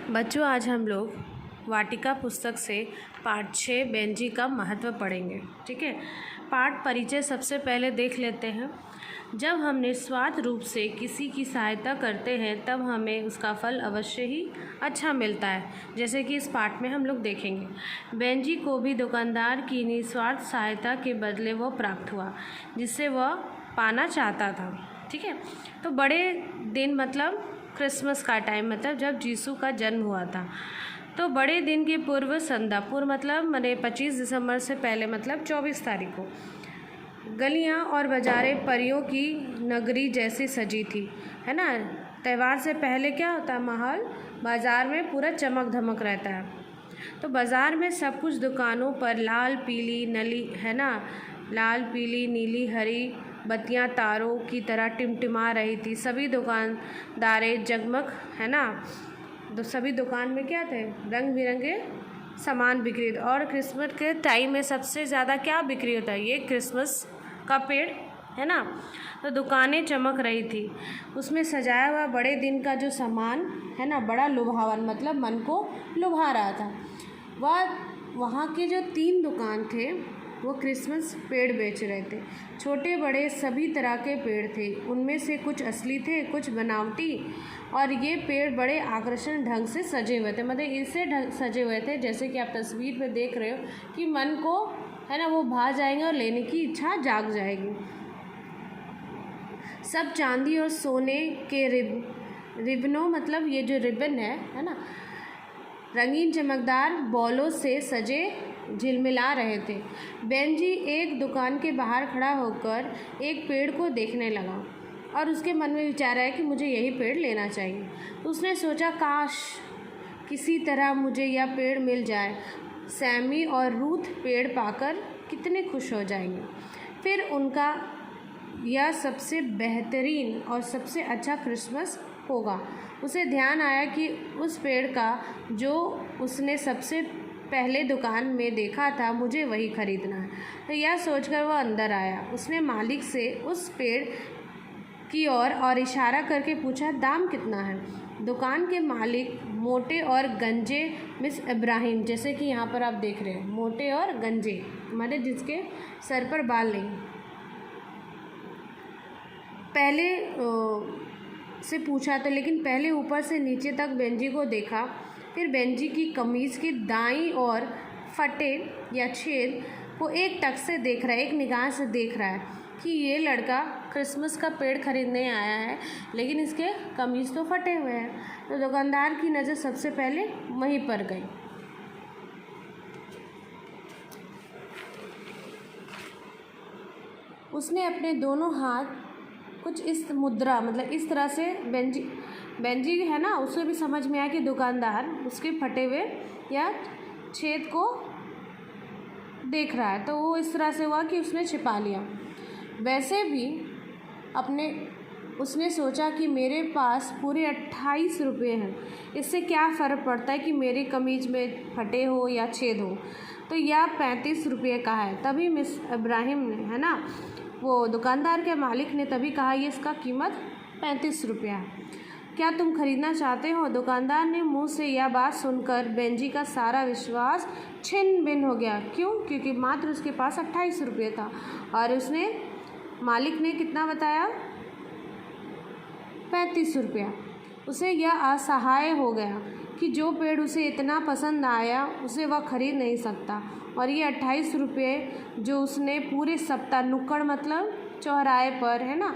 बच्चों, आज हम लोग वाटिका पुस्तक से पाठ 6 बेंजी का महत्व पढ़ेंगे। ठीक है। पाठ परिचय सबसे पहले देख लेते हैं। जब हम निस्वार्थ रूप से किसी की सहायता करते हैं तब हमें उसका फल अवश्य ही अच्छा मिलता है, जैसे कि इस पाठ में हम लोग देखेंगे। बेंजी को भी दुकानदार की निस्वार्थ सहायता के बदले वो प्राप्त हुआ जिससे वह पाना चाहता था। ठीक है। तो बड़े दिन मतलब क्रिसमस का टाइम, मतलब जब यीशु का जन्म हुआ था, तो बड़े दिन की पूर्व संध्या, पूर्व मतलब 25 दिसंबर से पहले मतलब 24 तारीख को गलियां और बाजारें परियों की नगरी जैसी सजी थी, है ना। त्यौहार से पहले क्या होता है, माहौल बाज़ार में पूरा चमक धमक रहता है। तो बाज़ार में सब कुछ दुकानों पर लाल पीली नली, है ना, लाल पीली नीली हरी बत्तियां तारों की तरह टिमटिमा रही थी। सभी दुकानदारें जगमग, है ना, तो सभी दुकान में क्या थे, रंग बिरंगे सामान बिक्री। और क्रिसमस के टाइम में सबसे ज़्यादा क्या बिक्री होता है, ये क्रिसमस का पेड़, है ना। तो दुकानें चमक रही थी, उसमें सजाया हुआ बड़े दिन का जो सामान है ना, बड़ा लुभावन, मतलब मन को लुभा रहा था। वहाँ के जो 3 दुकान थे वो क्रिसमस पेड़ बेच रहे थे। छोटे बड़े सभी तरह के पेड़ थे, उनमें से कुछ असली थे, कुछ बनावटी। और ये पेड़ बड़े आकर्षण ढंग से सजे हुए थे, मतलब इससे सजे हुए थे जैसे कि आप तस्वीर में देख रहे हो कि मन को, है ना, वो भा जाएंगे और लेने की इच्छा जाग जाएगी। सब चांदी और सोने के रिबनों, मतलब ये जो रिबन है ना, रंगीन चमकदार बॉलों से सजे झिलमिला रहे थे। बेंजी एक दुकान के बाहर खड़ा होकर एक पेड़ को देखने लगा और उसके मन में विचार आया कि मुझे यही पेड़ लेना चाहिए। उसने सोचा, काश किसी तरह मुझे यह पेड़ मिल जाए। सैमी और रूथ पेड़ पाकर कितने खुश हो जाएंगे। फिर उनका यह सबसे बेहतरीन और सबसे अच्छा क्रिसमस होगा। उसे ध्यान आया कि उस पेड़ का जो उसने सबसे पहले दुकान में देखा था, मुझे वही खरीदना है। तो यह सोचकर वह अंदर आया। उसने मालिक से उस पेड़ की ओर और इशारा करके पूछा, दाम कितना है। दुकान के मालिक मोटे और गंजे मिस इब्राहिम, जैसे कि यहाँ पर आप देख रहे हैं, मोटे और गंजे मतलब जिसके सर पर बाल नहीं, पहले से पूछा तो, लेकिन पहले ऊपर से नीचे तक बेंजी को देखा। फिर बेंजी की कमीज़ की दाईं ओर फटे या छेद को एक टक से देख रहा है, एक निगाह से देख रहा है कि ये लड़का क्रिसमस का पेड़ खरीदने आया है, लेकिन इसके कमीज़ तो फटे हुए हैं। तो दुकानदार की नज़र सबसे पहले वहीं पर गई। उसने अपने दोनों हाथ कुछ इस मुद्रा, मतलब इस तरह से, बेंजी है ना, उसे भी समझ में आया कि दुकानदार उसके फटे हुए या छेद को देख रहा है, तो वो इस तरह से हुआ कि उसने छिपा लिया। वैसे भी उसने सोचा कि मेरे पास पूरे 28 रुपये हैं, इससे क्या फ़र्क पड़ता है कि मेरी कमीज़ में फटे हो या छेद हो, तो यह 35 रुपये का है। तभी मिस इब्राहिम ने, है ना, वो दुकानदार के मालिक ने तभी कहा, ये इसका कीमत 35 रुपया है, क्या तुम खरीदना चाहते हो। दुकानदार ने मुंह से यह बात सुनकर बेंजी का सारा विश्वास छिन्न भिन्न हो गया। क्यों? क्योंकि मात्र उसके पास 28 रुपये था और उसने, मालिक ने कितना बताया, 35 रुपया। उसे यह असहाय हो गया कि जो पेड़ उसे इतना पसंद आया उसे वह खरीद नहीं सकता, और ये 28 रुपये जो उसने पूरे सप्ताह नुक्कड़ मतलब चौराहे पर, है ना,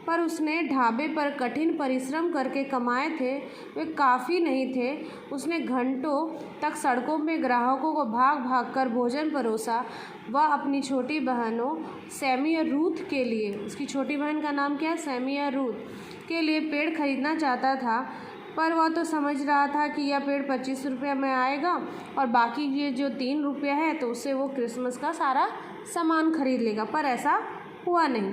पर उसने ढाबे पर कठिन परिश्रम करके कमाए थे, वे काफ़ी नहीं थे। उसने घंटों तक सड़कों में ग्राहकों को भाग भाग कर भोजन परोसा। वह अपनी छोटी बहनों सैमी और रूथ के लिए, उसकी छोटी बहन का नाम क्या है, सैमी और रूथ के लिए पेड़ खरीदना चाहता था, पर वह तो समझ रहा था कि यह पेड़ 25 रुपये में आएगा और बाकी ये जो 3 रुपये है तो उससे वो क्रिसमस का सारा सामान खरीद लेगा, पर ऐसा हुआ नहीं।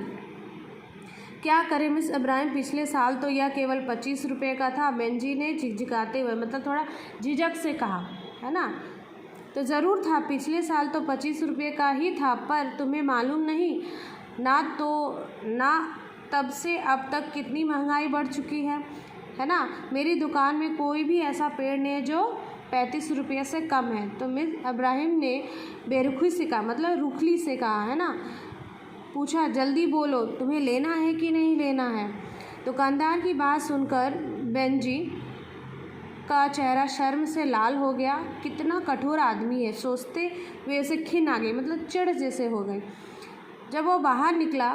क्या करें मिस इब्राहिम, पिछले साल तो यह केवल 25 रुपये का था। बेंजी ने झिकझिकाते हुए, मतलब थोड़ा झिझक से कहा, है ना। तो ज़रूर था, पिछले साल तो 25 रुपये का ही था, पर तुम्हें मालूम नहीं ना तब से अब तक कितनी महंगाई बढ़ चुकी है। है ना, मेरी दुकान में कोई भी ऐसा पेड़ नहीं है जो 35 रुपये से कम है। तो मिस इब्राहिम ने बेरुखी से कहा, मतलब रुखली से कहा, है ना, पूछा जल्दी बोलो तुम्हें लेना है कि नहीं लेना है। दुकानदार की बात सुनकर बेंजी का चेहरा शर्म से लाल हो गया। कितना कठोर आदमी है, सोचते हुए उसे खिन आ गई, मतलब चिढ़ जैसे हो गई। जब वो बाहर निकला,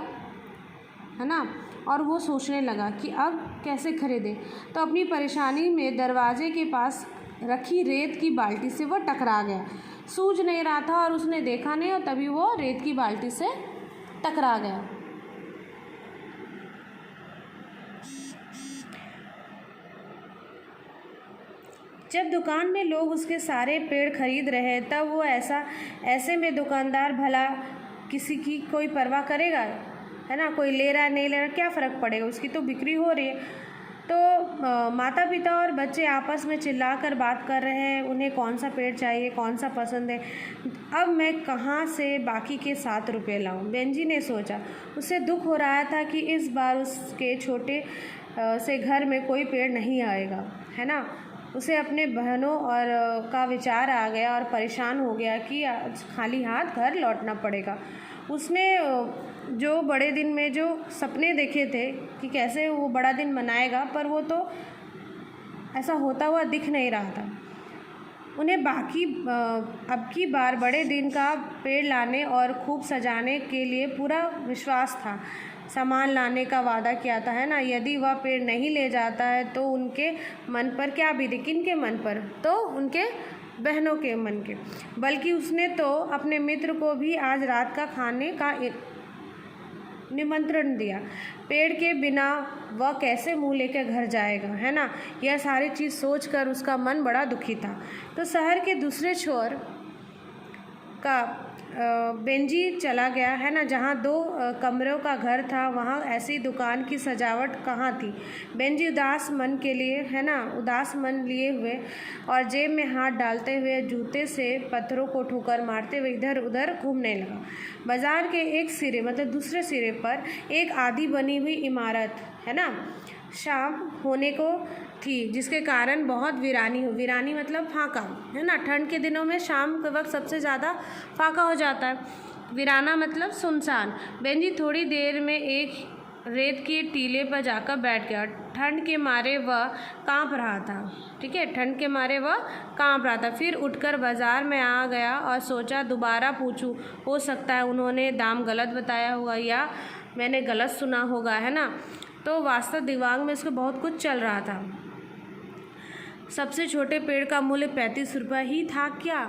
है ना, और वो सोचने लगा कि अब कैसे खरीदे, तो अपनी परेशानी में दरवाजे के पास रखी रेत की बाल्टी से वो टकरा गया। सूझ नहीं रहा था और उसने देखा नहीं, और तभी वो रेत की बाल्टी से टकरा गया। जब दुकान में लोग उसके सारे पेड़ खरीद रहे तब वो ऐसे में दुकानदार भला किसी की कोई परवाह करेगा, है ना, कोई ले रहा नहीं ले रहा क्या फ़र्क पड़ेगा, उसकी तो बिक्री हो रही है। तो माता पिता और बच्चे आपस में चिल्लाकर बात कर रहे हैं, उन्हें कौन सा पेड़ चाहिए, कौन सा पसंद है, अब मैं कहाँ से बाकी के 7 रुपये लाऊं। बेंजी ने सोचा। उसे दुख हो रहा था कि इस बार उसके छोटे से घर में कोई पेड़ नहीं आएगा, है ना। उसे अपने बहनों और का विचार आ गया और परेशान हो गया कि खाली हाथ घर लौटना पड़ेगा। उसने जो बड़े दिन में जो सपने देखे थे कि कैसे वो बड़ा दिन मनाएगा, पर वो तो ऐसा होता हुआ दिख नहीं रहा था। उन्हें अब की बार बड़े दिन का पेड़ लाने और खूब सजाने के लिए पूरा विश्वास था। सामान लाने का वादा किया था, है ना। यदि वह पेड़ नहीं ले जाता है तो उनके मन पर क्या बीते, किन के मन पर, तो उनके बहनों के मन के। बल्कि उसने तो अपने मित्र को भी आज रात का खाने का निमंत्रण दिया। पेड़ के बिना वह कैसे मुंह लेकर घर जाएगा, है ना। यह सारी चीज़ सोचकर उसका मन बड़ा दुखी था। तो शहर के दूसरे छोर का बेंजी चला गया, है ना, जहाँ 2 कमरों का घर था, वहाँ ऐसी दुकान की सजावट कहाँ थी। बेंजी उदास मन लिए हुए और जेब में हाथ डालते हुए जूते से पत्थरों को ठोकर मारते हुए इधर उधर घूमने लगा। बाजार के एक सिरे, मतलब दूसरे सिरे पर एक आधी बनी हुई इमारत, है ना, शाम होने को थी, जिसके कारण बहुत वीरानी मतलब फाका, है ना। ठंड के दिनों में शाम के वक्त सबसे ज़्यादा फाका हो जाता है, वीराना मतलब सुनसान। बेंजी थोड़ी देर में एक रेत के टीले पर जाकर बैठ गया। ठंड के मारे वह कांप रहा था, ठीक है, ठंड के मारे वह कांप रहा था। फिर उठकर बाज़ार में आ गया और सोचा दोबारा पूछूं, हो सकता है उन्होंने दाम गलत बताया होगा या मैंने गलत सुना होगा, है ना। तो वास्तव दिमाग में उसके बहुत कुछ चल रहा था। सबसे छोटे पेड़ का मूल्य 35 रुपये ही था क्या?